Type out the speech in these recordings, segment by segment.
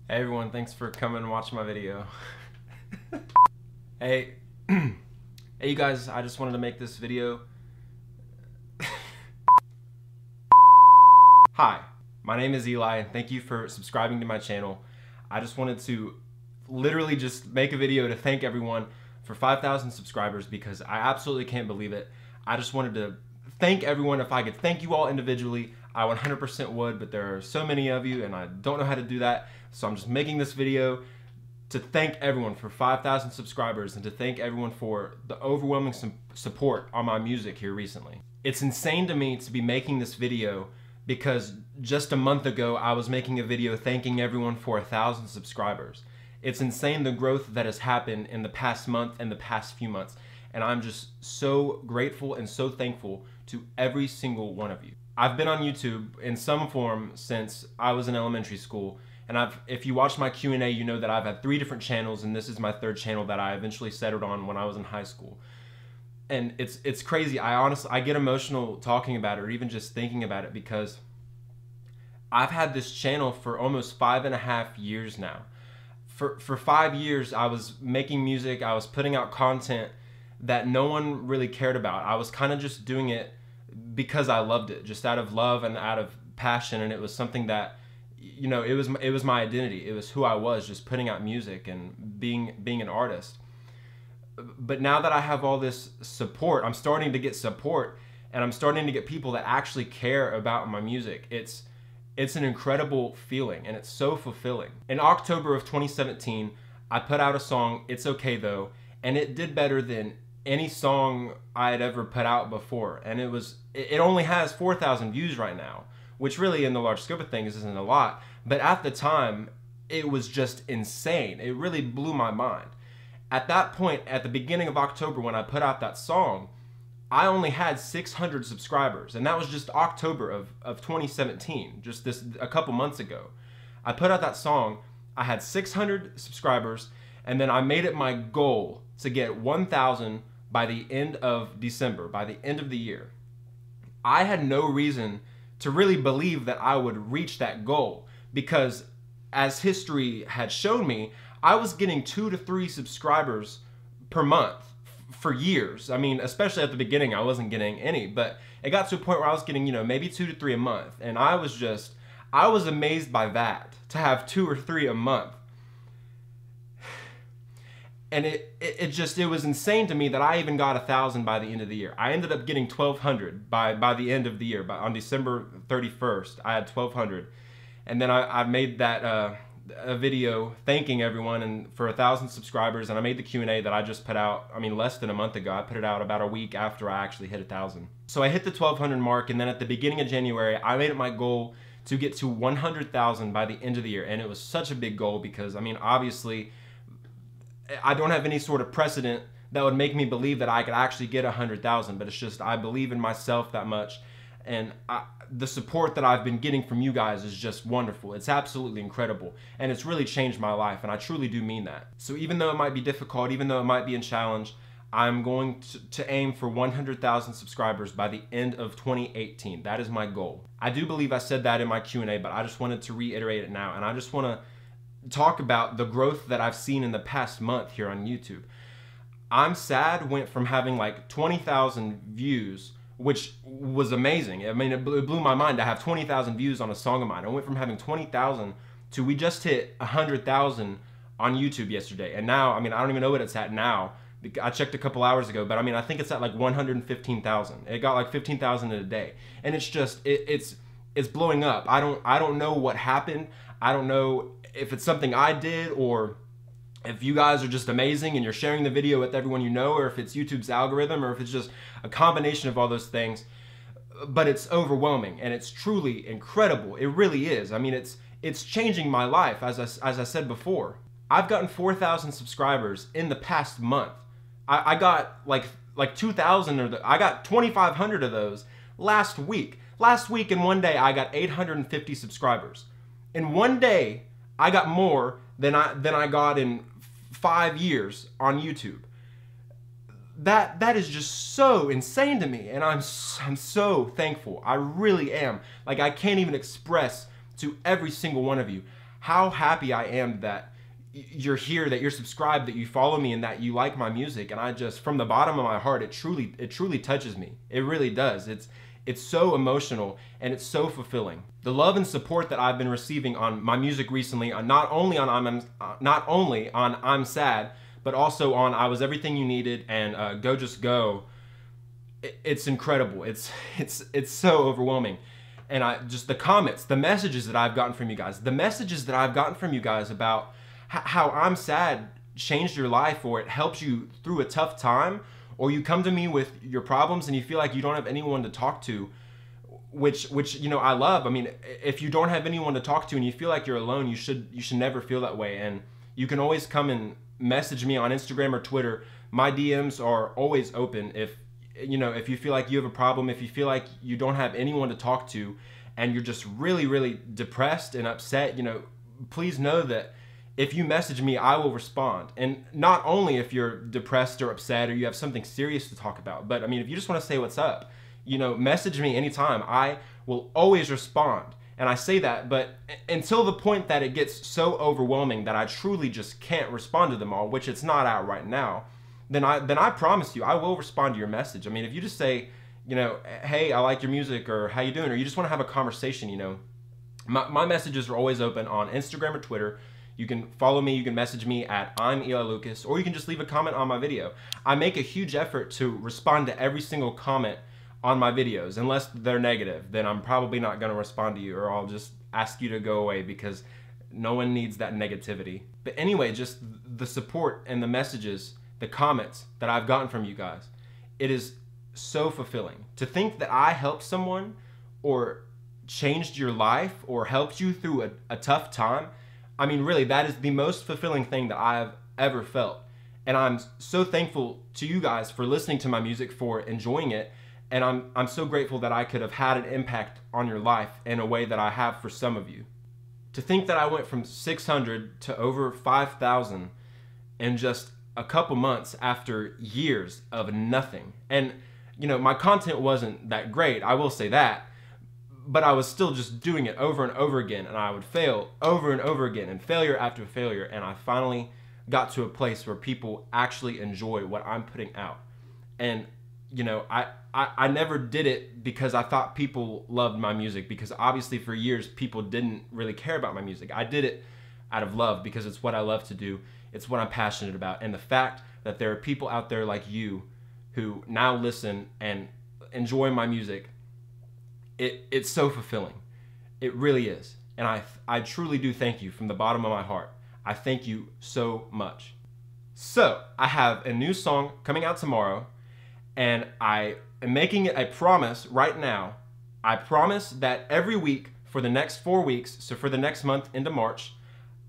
Hey everyone, thanks for coming and watching my video. Hey, hey you guys, I just wanted to make this video. Hi, my name is Eli and thank you for subscribing to my channel. I just wanted to literally just make a video to thank everyone for 5,000 subscribers because I absolutely can't believe it. I just wanted to thank everyone. If I could thank you all individually, I 100% would, but there are so many of you and I don't know how to do that. So I'm just making this video to thank everyone for 5,000 subscribers and to thank everyone for the overwhelming support on my music here recently. It's insane to me to be making this video because just a month ago I was making a video thanking everyone for 1,000 subscribers. It's insane the growth that has happened in the past month and the past few months, and I'm just so grateful and so thankful to every single one of you. I've been on YouTube in some form since I was in elementary school, and if you watch my Q&A, you know that I've had 3 different channels, and this is my 3rd channel that I eventually settled on when I was in high school. And it's crazy. I get emotional talking about it or even just thinking about it because I've had this channel for almost 5.5 years now. For 5 years, I was making music, I was putting out content that no one really cared about. I was kind of just doing it because I loved it, just out of love and out of passion, and it was something that, you know, it was my identity. It was who I was, just putting out music and being an artist. But now that I have all this support, I'm starting to get support, and I'm starting to get people that actually care about my music. It's an incredible feeling, and it's so fulfilling. In October of 2017, I put out a song, It's Okay Though, and it did better than any song I had ever put out before. And it only has 4,000 views right now, which really in the large scope of things isn't a lot. But at the time, it was just insane. It really blew my mind. At that point, at the beginning of October when I put out that song, I only had 600 subscribers, and that was just October of 2017, just a couple months ago. I put out that song, I had 600 subscribers, and then I made it my goal to get 1,000 by the end of December, by the end of the year. I had no reason to really believe that I would reach that goal because, as history had shown me, I was getting 2 to 3 subscribers per month for years. I mean, especially at the beginning, I wasn't getting any, but it got to a point where I was getting, maybe 2 to 3 a month. And I was amazed by that, to have 2 or 3 a month. And it was insane to me that I even got 1,000 by the end of the year. I ended up getting 1,200 by the end of the year. On December 31st, I had 1,200. And then I made that a video thanking everyone and for 1,000 subscribers, and I made the Q&A that I just put out, less than a month ago. I put it out about a week after I actually hit 1,000. So I hit the 1,200 mark, and then at the beginning of January, I made it my goal to get to 100,000 by the end of the year. And it was such a big goal because, obviously, I don't have any sort of precedent that would make me believe that I could actually get 100,000, but it's just I believe in myself that much, and the support that I've been getting from you guys is just wonderful. It's absolutely incredible, and it's really changed my life, and I truly do mean that. So even though it might be difficult, even though it might be a challenge, I'm going to aim for 100,000 subscribers by the end of 2018. That is my goal. I do believe I said that in my Q&A, but I just wanted to reiterate it now, and I just want to talk about the growth that I've seen in the past month here on YouTube. I'm Sad went from having like 20,000 views, which was amazing. It blew my mind to have 20,000 views on a song of mine. I went from having 20,000 to we just hit 100,000 on YouTube yesterday. And now, I don't even know what it's at now. I checked a couple hours ago, but I think it's at like 115,000. It got like 15,000 in a day. And it's just, it's blowing up. I don't know what happened. I don't know if it's something I did or if you guys are just amazing and you're sharing the video with everyone you know, or if it's YouTube's algorithm, or if it's just a combination of all those things. But it's overwhelming and it's truly incredible. It really is. It's changing my life, as I said before. I've gotten 4,000 subscribers in the past month. I got like 2,000, I got 2,500 of those last week. Last week in one day, I got 850 subscribers. In one day, I got more than I got in 5 years on YouTube. That is just so insane to me, and I'm so thankful. I really am. Like, I can't even express to every single one of you how happy I am that you're here, that you're subscribed, that you follow me, and that you like my music. And I just, from the bottom of my heart, it truly touches me. It really does. It's so emotional and it's so fulfilling. The love and support that I've been receiving on my music recently, not only on I'm Sad, but also on I Was Everything You Needed and Go Just Go. It's incredible. It's so overwhelming. And just the comments, the messages that I've gotten from you guys, about how I'm Sad changed your life, or it helps you through a tough time, or you come to me with your problems and you feel like you don't have anyone to talk to, which you know, I love. I mean, if you don't have anyone to talk to and you feel like you're alone, you should never feel that way. And you can always come and message me on Instagram or Twitter. My DMs are always open. If you feel like you have a problem, if you feel like you don't have anyone to talk to and you're just really depressed and upset, you know, please know that if you message me, I will respond. And not only if you're depressed or upset or you have something serious to talk about, but I mean, if you just want to say what's up, you know, message me anytime. I will always respond. And I say that, but until the point that it gets so overwhelming that I truly just can't respond to them all, which it's not out right now, then I promise you, I will respond to your message. I mean, if you just say, you know, hey, I like your music, or how you doing, or you just want to have a conversation, you know, my messages are always open on Instagram or Twitter. You can follow me, you can message me at I'm Eli Lucas, or you can just leave a comment on my video. I make a huge effort to respond to every single comment on my videos. Unless they're negative, then I'm probably not gonna respond to you, or I'll just ask you to go away, because no one needs that negativity. But anyway, just the support and the messages, the comments that I've gotten from you guys, it is so fulfilling. To think that I helped someone, or changed your life, or helped you through a tough time, I mean, really, that is the most fulfilling thing that I've ever felt. And I'm so thankful to you guys for listening to my music, for enjoying it. And I'm so grateful that I could have had an impact on your life in a way that I have for some of you. To think that I went from 600 to over 5,000 in just a couple months after years of nothing. And, you know, my content wasn't that great, I will say that. But I was still just doing it over and over again, and I would fail over and over again, and failure after failure, and I finally got to a place where people actually enjoy what I'm putting out. And, you know, I never did it because I thought people loved my music, because obviously for years people didn't really care about my music. I did it out of love, because it's what I love to do, it's what I'm passionate about, and the fact that there are people out there like you who now listen and enjoy my music, it's so fulfilling. It really is. And I truly do thank you from the bottom of my heart. I thank you so much. So, I have a new song coming out tomorrow, and I am making it a promise right now. I promise that every week for the next 4 weeks, so for the next month into March,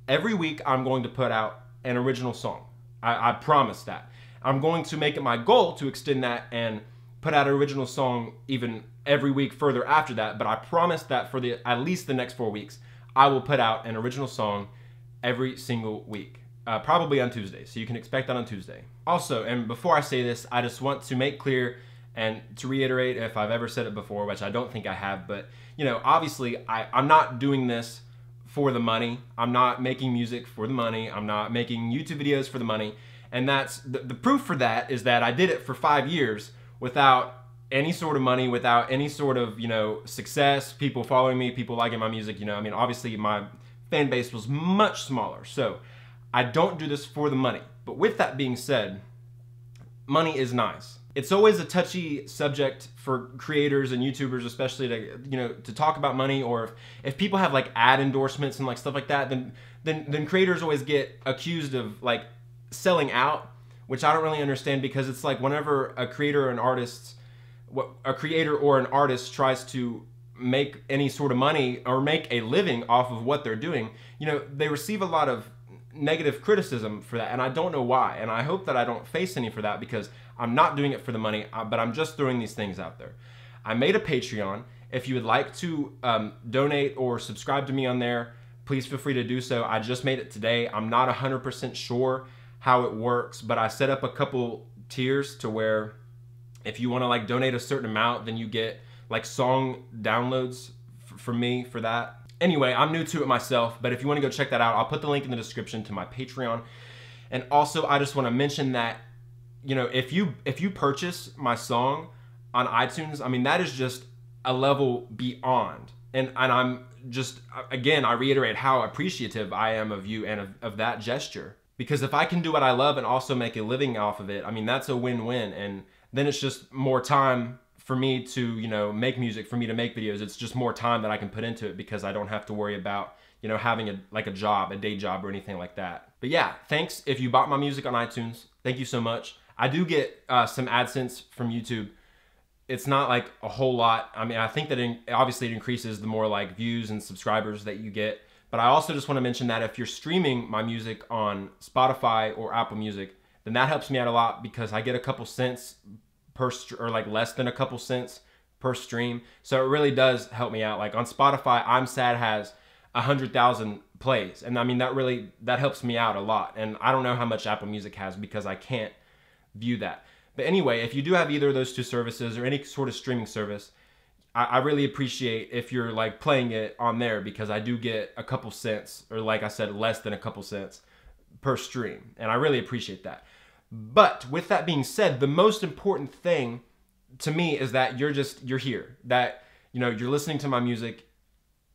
every week I'm going to put out an original song. I promise that. I'm going to make it my goal to extend that and put out an original song even every week further after that, but I promise that for at least the next 4 weeks, I will put out an original song every single week, probably on Tuesday, so you can expect that on Tuesday. Also, and before I say this, I just want to make clear and to reiterate, if I've ever said it before, which I don't think I have, but, you know, obviously I'm not doing this for the money. I'm not making music for the money. I'm not making YouTube videos for the money. And that's the proof for that is that I did it for 5 years without any sort of money, without any sort of, you know, success, people following me, people liking my music, you know. I mean, obviously my fan base was much smaller. So I don't do this for the money. But with that being said, money is nice. It's always a touchy subject for creators and YouTubers, especially to, you know, to talk about money, or if people have like ad endorsements and like stuff like that, then creators always get accused of like selling out, which I don't really understand, because it's like whenever a creator or an artist tries to make any sort of money or make a living off of what they're doing, you know, they receive a lot of negative criticism for that, and I don't know why, and I hope that I don't face any for that, because I'm not doing it for the money, but I'm just throwing these things out there. I made a Patreon. If you would like to donate or subscribe to me on there, please feel free to do so. I just made it today. I'm not 100% sure how it works, but I set up a couple tiers to where if you want to like donate a certain amount, then you get like song downloads from me for that. Anyway, I'm new to it myself, but if you want to go check that out, I'll put the link in the description to my Patreon. And also, I just want to mention that, you know, if you purchase my song on iTunes, I mean, that is just a level beyond. And I'm just, again, I reiterate how appreciative I am of you and of that gesture. Because if I can do what I love and also make a living off of it, I mean, that's a win-win. And then it's just more time for me to, you know, make music, for me to make videos. It's just more time that I can put into it because I don't have to worry about, you know, having a job, a day job or anything like that. But yeah, thanks if you bought my music on iTunes. Thank you so much. I do get some AdSense from YouTube. It's not like a whole lot. I mean, I think that obviously it increases the more like views and subscribers that you get. But I also just want to mention that if you're streaming my music on Spotify or Apple Music, then that helps me out a lot because I get a couple cents per, or like less than a couple cents per stream. So it really does help me out. Like on Spotify, I'm Sad has 100,000 plays. And I mean, that helps me out a lot. And I don't know how much Apple Music has because I can't view that. But anyway, if you do have either of those two services or any sort of streaming service, I really appreciate if you're like playing it on there because I do get a couple cents, or like I said, less than a couple cents per stream. And I really appreciate that. But with that being said, the most important thing to me is that you're here, that, you know, you're listening to my music,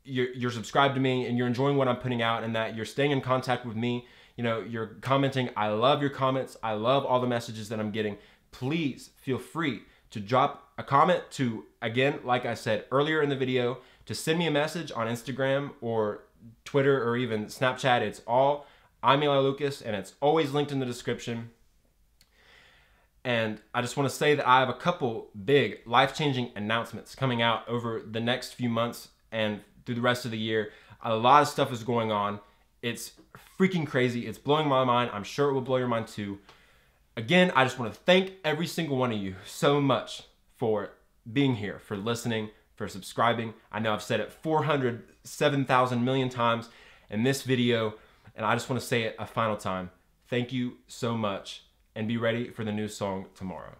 you're subscribed to me and you're enjoying what I'm putting out, and that you're staying in contact with me. You know, you're commenting. I love your comments. I love all the messages that I'm getting. Please feel free to drop a comment, to, again, like I said earlier in the video, to send me a message on Instagram or Twitter or even Snapchat. It's all I'm Eli Lucas, and it's always linked in the description. And I just want to say that I have a couple big life-changing announcements coming out over the next few months and through the rest of the year. A lot of stuff is going on. It's freaking crazy. It's blowing my mind. I'm sure it will blow your mind too. Again, I just want to thank every single one of you so much for being here, for listening, for subscribing. I know I've said it 407,000 million times in this video, and I just want to say it a final time. Thank you so much, and be ready for the new song tomorrow.